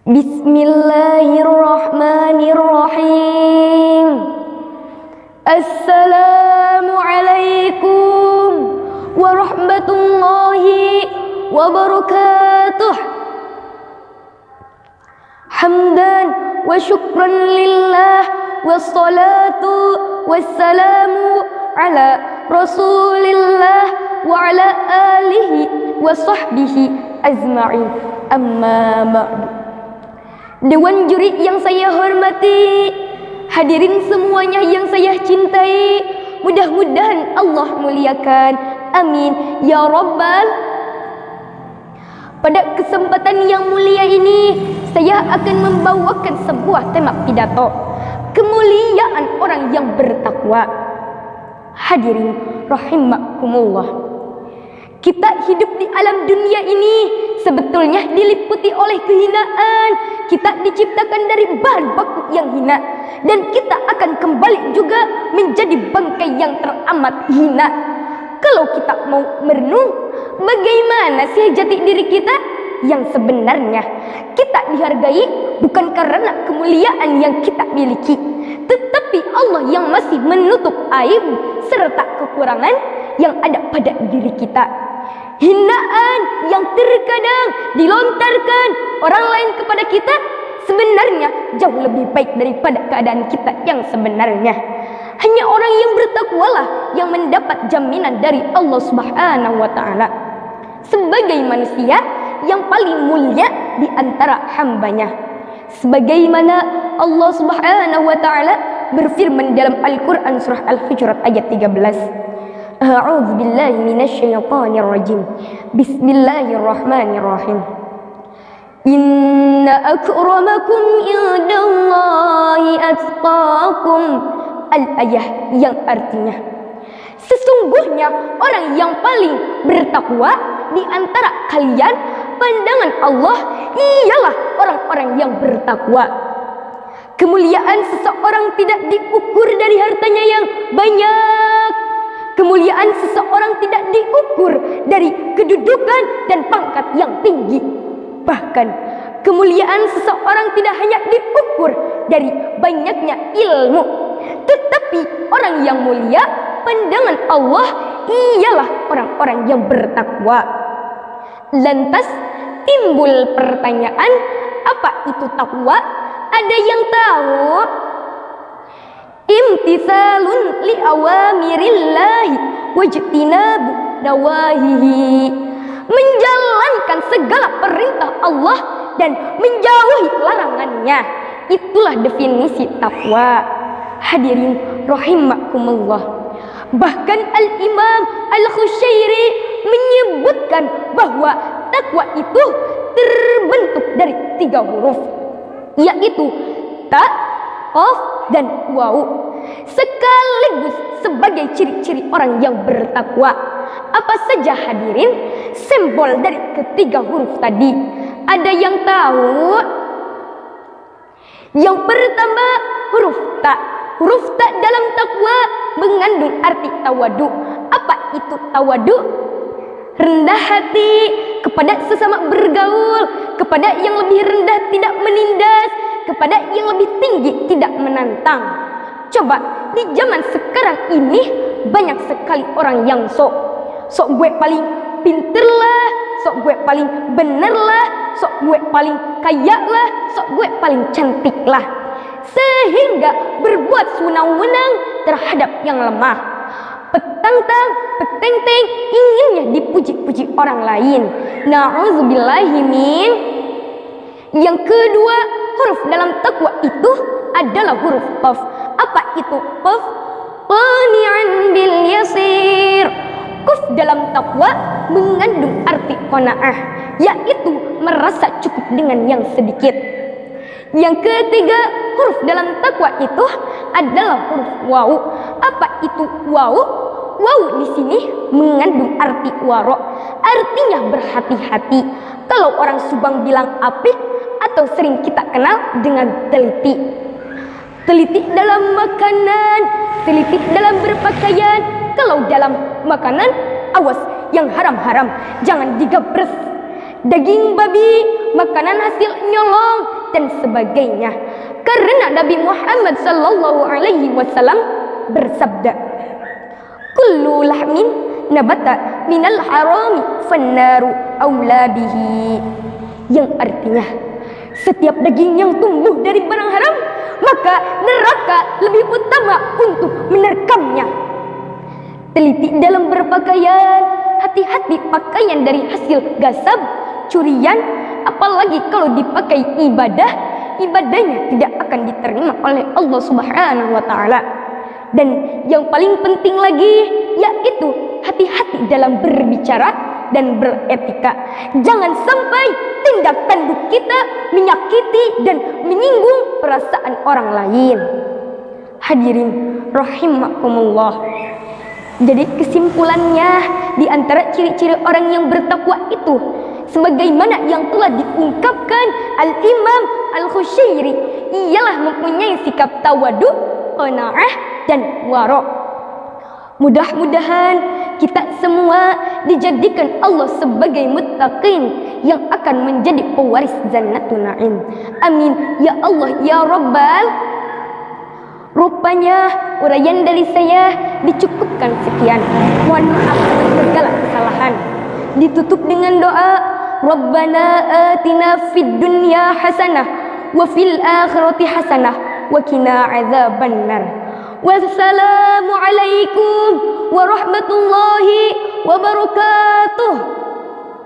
Bismillahirrahmanirrahim. Assalamualaikum warahmatullahi wabarakatuh. Hamdan wa syukran lillah, wassalatu wassalamu ala rasulillah wa ala alihi wa sahbihi ajma'in. Amma ba'du. Dewan juri yang saya hormati, hadirin semuanya yang saya cintai, mudah-mudahan Allah muliakan. Amin ya rabbal. Pada kesempatan yang mulia ini, saya akan membawakan sebuah tema pidato, kemuliaan orang yang bertakwa. Hadirin rahimakumullah. Kita hidup di alam dunia ini sebetulnya diliputi oleh kehinaan. Kita diciptakan dari bahan baku yang hina, dan kita akan kembali juga menjadi bangkai yang teramat hina. Kalau kita mau merenung, bagaimana sih jati diri kita yang sebenarnya? Kita dihargai bukan karena kemuliaan yang kita miliki, tetapi Allah yang masih menutup aib serta kekurangan yang ada pada diri kita. Hinaan yang terkadang dilontarkan orang lain kepada kita sebenarnya jauh lebih baik daripada keadaan kita yang sebenarnya. Hanya orang yang bertakwalah yang mendapat jaminan dari Allah Subhanahu wa taala sebagai manusia yang paling mulia di antara hambanya. Sebagaimana Allah Subhanahu wa taala berfirman dalam Al-Qur'an surah Al-Hujurat ayat 13. A'udzu billahi minasyaitonir rajim. Bismillahirrahmanirrahim. Inna akramakum indallahi atqakum. Al-ayah yang artinya, sesungguhnya orang yang paling bertakwa di antara kalian pandangan Allah ialah orang-orang yang bertakwa. Kemuliaan seseorang tidak diukur dari hartanya yang banyak. Kemuliaan seseorang tidak diukur dari kedudukan dan pangkat yang tinggi. Bahkan kemuliaan seseorang tidak hanya diukur dari banyaknya ilmu, tetapi orang yang mulia pandangan Allah ialah orang-orang yang bertakwa. Lantas timbul pertanyaan, apa itu takwa? Ada yang tahu? Imtisalun li awamirillahi wajtinabu nawahihi. Menjalankan segala perintah Allah dan menjauhi larangannya. Itulah definisi takwa. Hadirin rahimakumullah. Bahkan Al-Imam Al-Khusyairi menyebutkan bahwa takwa itu terbentuk dari 3 huruf, yaitu ta, qaf, dan waw, sekaligus sebagai ciri-ciri orang yang bertakwa. Apa saja hadirin simbol dari ketiga huruf tadi? Ada yang tahu? Yang pertama, huruf ta. Huruf ta dalam takwa mengandung arti tawadu. Apa itu tawadu? Rendah hati kepada sesama bergaul, kepada yang lebih rendah tidak menindas, kepada yang lebih tinggi tidak menantang. Coba di zaman sekarang ini banyak sekali orang yang sok gue paling pinter lah, sok gue paling bener lah, sok gue paling kaya lah, sok gue paling cantik lah, sehingga berbuat sewenang-wenang terhadap yang lemah. Petang-tang, peteng-teng, inginnya dipuji-puji orang lain. Na'udzubillahi min. Yang kedua, huruf dalam takwa itu adalah huruf qaf. Apa itu qaf? Qani'an bil yasir. Qaf dalam takwa mengandung arti qanaah, yaitu merasa cukup dengan yang sedikit. Yang ketiga, huruf dalam takwa itu adalah huruf waw. Apa itu waw? Waw di sini mengandung arti waro, artinya berhati-hati. Kalau orang Subang bilang apik, atau sering kita kenal dengan teliti. Teliti dalam makanan, teliti dalam berpakaian. Kalau dalam makanan, awas yang haram-haram, jangan digabres. Daging babi, makanan hasil nyolong, dan sebagainya. Karena Nabi Muhammad sallallahu alaihi wasallam bersabda, kullu lahmin nabata minal harami fannaru aula bihi. Yang artinya, setiap daging yang tumbuh dari barang haram, maka neraka lebih utama untuk menerkamnya. Teliti dalam berpakaian, hati-hati pakaian dari hasil gasab, curian, apalagi kalau dipakai ibadah, ibadahnya tidak akan diterima oleh Allah Subhanahu wa taala. Dan yang paling penting lagi yaitu hati-hati dalam berbicara dan beretika. Jangan sampai tindak tanduk kita menyakiti dan menyinggung perasaan orang lain. Hadirin rahimakumullah. Jadi kesimpulannya, di antara ciri-ciri orang yang bertakwa itu, sebagaimana yang telah diungkapkan Al-Imam Al-Khusyairi, ialah mempunyai sikap tawadu, qanaah, dan wara'. Mudah-mudahan kita semua dijadikan Allah sebagai muttaqin yang akan menjadi pewaris Jannatul Na'im. Amin ya Allah ya Rabbal. Rupanya uraian dari saya dicukupkan sekian. Mohon maaf atas segala kesalahan. Ditutup dengan doa, Rabbana atina fid dunya hasanah wa fil akhirati hasanah wa qina adzabannar. Wassalamu alaikum warahmatullahi wabarakatuh.